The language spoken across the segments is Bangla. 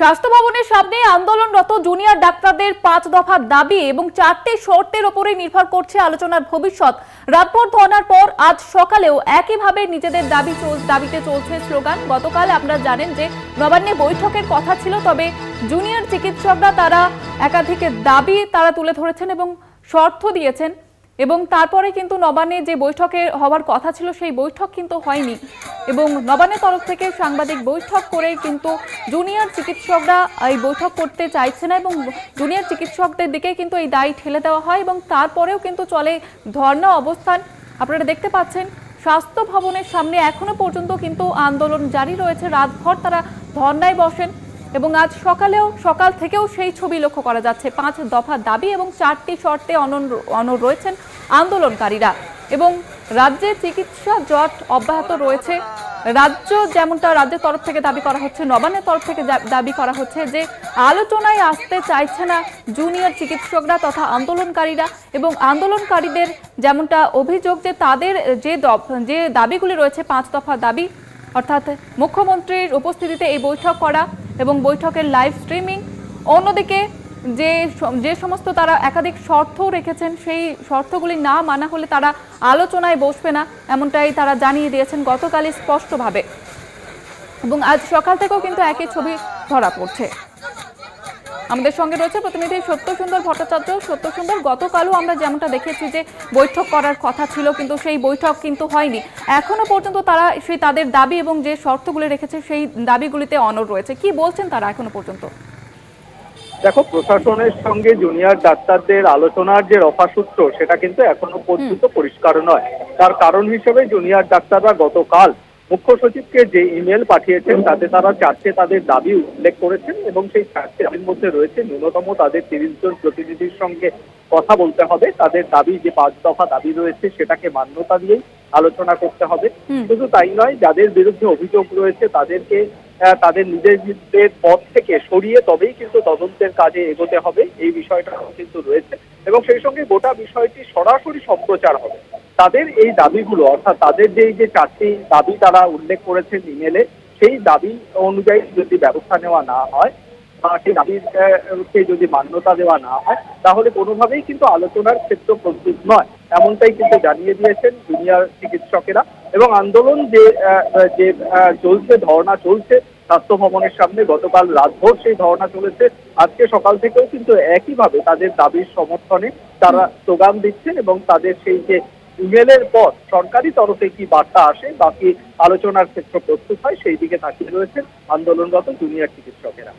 স্বাস্থ্য ভবনের সামনে আন্দোলনরত জুনিয়র ডাক্তারদের 5 দফা দাবি এবং 4টি শর্তের উপরে নির্ভর করছে আলোচনার ভবিষ্যৎ। রাতভর ধর্নার পর আজ সকালেও একইভাবে নিজেদের দাবিতে চলছে স্লোগান। গতকাল আপনারা জানেন যে নবান্নে বৈঠকের কথা ছিল, তবে জুনিয়র চিকিৎসকরা তারা একাধিক দাবি তুলে ধরেছেন এবং শর্ত দিয়েছেন এবং তারপরে কিন্তু নবান্নে যে বৈঠকে হওয়ার কথা ছিল সেই বৈঠক কিন্তু হয়নি এবং নবান্নের তরফ থেকে সাংবাদিক বৈঠক করে কিন্তু জুনিয়র চিকিৎসকরা এই বৈঠক করতে চাইছে না এবং জুনিয়র চিকিৎসকদের দিকে কিন্তু এই দায় ঠেলে দেওয়া হয় এবং তারপরেও কিন্তু চলে ধর্ণা অবস্থান। আপনারা দেখতে পাচ্ছেন স্বাস্থ্য ভবনের সামনে এখনো পর্যন্ত কিন্তু আন্দোলন জারি রয়েছে। রাতভর তারা ধর্ণায় বসেন এবং আজ সকাল থেকেও সেই ছবি লক্ষ্য করা যাচ্ছে। 5 দফা দাবি এবং 4টি শর্তে অনড় রয়েছেন আন্দোলনকারীরা এবং রাজ্যে চিকিৎসা জট অব্যাহত রয়েছে। রাজ্যের তরফ থেকে দাবি করা হচ্ছে, নবান্নের তরফ থেকে দাবি করা হচ্ছে যে আলোচনায় আসতে চাইছে না জুনিয়র চিকিৎসকরা তথা আন্দোলনকারীরা এবং আন্দোলনকারীদের যেমনটা অভিযোগ যে তাদের যে দাবিগুলি রয়েছে 5 দফা দাবি, অর্থাৎ মুখ্যমন্ত্রীর উপস্থিতিতে এই বৈঠক করা এবং বৈঠকের লাইভ স্ট্রিমিং, অন্যদিকে যে সমস্ত তারা একাধিক শর্ত রেখেছেন সেই শর্তগুলি না মানা হলে তারা আলোচনায় বসবে না, এমনটাই তারা জানিয়ে দিয়েছেন গতকালই স্পষ্টভাবে এবং আজ সকাল থেকেও কিন্তু একই ছবি ধরা পড়ছে। আমাদের সঙ্গে রয়েছে প্রতিনিধি সত্যসুন্দর ভট্টাচার্য। সত্যসুন্দর, গতকালও আমরা যেমনটা দেখেছি যে বৈঠক করার কথা ছিল কিন্তু সেই বৈঠক কিন্তু হয়নি, এখনো পর্যন্ত তারা তাদের দাবি এবং যে শর্তগুলি রেখেছে সেই দাবিগুলিতে অনড় রয়েছে। কি বলছেন তারা এখনো পর্যন্ত? দেখো, প্রশাসনের সঙ্গে জুনিয়র ডাক্তারদের আলোচনার যে রফাসূত্র সেটা কিন্তু এখনো পর্যন্ত পরিষ্কার নয়। তার কারণ হিসেবে জুনিয়র ডাক্তাররা গতকাল মুখ্য সচিবকে যে ইমেল পাঠিয়েছেন তাতে তারা 4টে তাদের দাবি উল্লেখ করেছেন এবং সেই 4টে দাবির মধ্যে রয়েছে ন্যূনতম তাদের 30 জন প্রতিনিধির সঙ্গে কথা বলতে হবে, তাদের দাবি যে 5 দফা দাবি রয়েছে সেটাকে মান্যতা দিয়েই আলোচনা করতে হবে। শুধু তাই নয়, যাদের বিরুদ্ধে অভিযোগ রয়েছে তাদেরকে তাদের নিজেদের পদ থেকে সরিয়ে তবেই কিন্তু তদন্তের কাজে এগোতে হবে, এই বিষয়টাও কিন্তু রয়েছে এবং সেই সঙ্গে গোটা বিষয়টি সরাসরি সম্প্রচার হবে। তাদের এই দাবিগুলো, অর্থাৎ তাদের যে 4টি দাবি তারা উল্লেখ করেছেন ইমেলে, সেই দাবি অনুযায়ী যদি ব্যবস্থা নেওয়া না হয় বা সেই দাবিকে যদি মান্যতা দেওয়া না হয় তাহলে কোনোভাবেই কিন্তু আলোচনার ক্ষেত্র প্রস্তুত নয়, এমনটাই কিন্তু জানিয়ে দিয়েছেন জুনিয়র চিকিৎসকেরা। এবং আন্দোলন যে চলছে, ধর্ণা চলছে স্বাস্থ্য ভবনের সামনে, গতকাল রাতভর সেই ধর্ণা চলেছে, আজকে সকাল থেকেও কিন্তু একইভাবে তাদের দাবির সমর্থনে তারা স্লোগান দিচ্ছেন এবং তাদের সেই যে ইমেলের পর সরকারি তরফে কি বার্তা আসে বাকি আলোচনার ক্ষেত্র প্রস্তুত হয় সেই দিকে তাকিয়ে রয়েছেন আন্দোলনরত জুনিয়র চিকিৎসকেরা।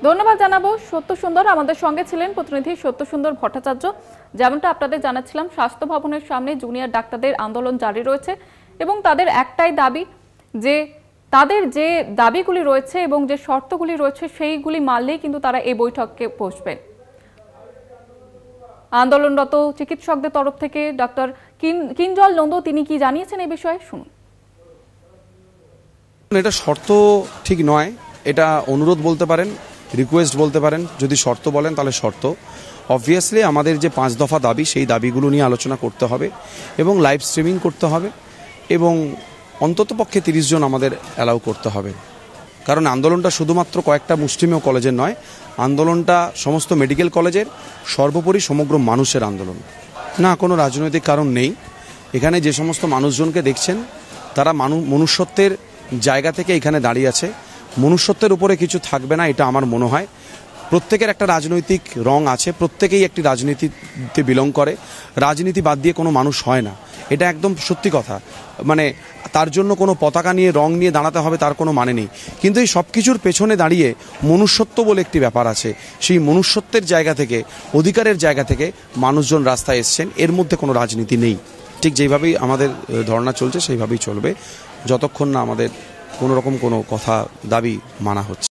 ধন্যবাদ জানাবো সত্যসুন্দর। আমাদের সঙ্গে ছিলেন প্রতিনিধি সত্যসুন্দর ভট্টাচার্য। যেমনটা আপনাদের জানাচ্ছিলাম, স্বাস্থ্য ভবনের সামনে জুনিয়র ডাক্তারদের আন্দোলন জারি রয়েছে এবং তাদের একটাই দাবি যে তাদের যে দাবিগুলি রয়েছে এবং যে শর্তগুলি রয়েছে সেইগুলি মানলেই কিন্তু তারা এই বৈঠকে বসবেন। আন্দোলনরত চিকিৎসকদের তরফ থেকে ডক্টর কিঞ্জল নন্দ তিনি কি জানিয়েছেন এই বিষয়ে শুনুন। এটা শর্ত ঠিক নয়, এটা অনুরোধ বলতে পারেন, রিকোয়েস্ট বলতে পারেন। যদি শর্ত বলেন তাহলে শর্ত। অবভিয়াসলি আমাদের যে 5 দফা দাবি সেই দাবিগুলো নিয়ে আলোচনা করতে হবে এবং লাইভ স্ট্রিমিং করতে হবে এবং অন্ততপক্ষে 30 জন আমাদের অ্যালাউ করতে হবে, কারণ আন্দোলনটা শুধুমাত্র কয়েকটা মুষ্টিমেয় কলেজের নয়, আন্দোলনটা সমস্ত মেডিকেল কলেজের, সর্বোপরি সমগ্র মানুষের আন্দোলন। না, কোনো রাজনৈতিক কারণ নেই। এখানে যে সমস্ত মানুষজনকে দেখছেন তারা মনুষ্যত্বের জায়গা থেকে এখানে দাঁড়িয়ে আছে, মনুষ্যত্বের উপরে কিছু থাকবে না এটা আমার মনে হয়। প্রত্যেকের একটা রাজনৈতিক রং আছে, প্রত্যেকেই একটি রাজনীতিতে বিলং করে, রাজনীতি বাদ দিয়ে কোনো মানুষ হয় না, এটা একদম সত্যি কথা। মানে তার জন্য কোনো পতাকা নিয়ে রং নিয়ে দাঁড়াতে হবে তার কোনো মানে নেই, কিন্তু এই সব কিছুর পেছনে দাঁড়িয়ে মনুষ্যত্ব বলে একটি ব্যাপার আছে, সেই মনুষ্যত্বের জায়গা থেকে, অধিকারের জায়গা থেকে মানুষজন রাস্তায় এসছেন, এর মধ্যে কোনো রাজনীতি নেই। ঠিক যেইভাবেই আমাদের ধর্ণা চলছে সেইভাবেই চলবে যতক্ষণ না আমাদের কোনো রকম কোনো কথা দাবি মানা হচ্ছে।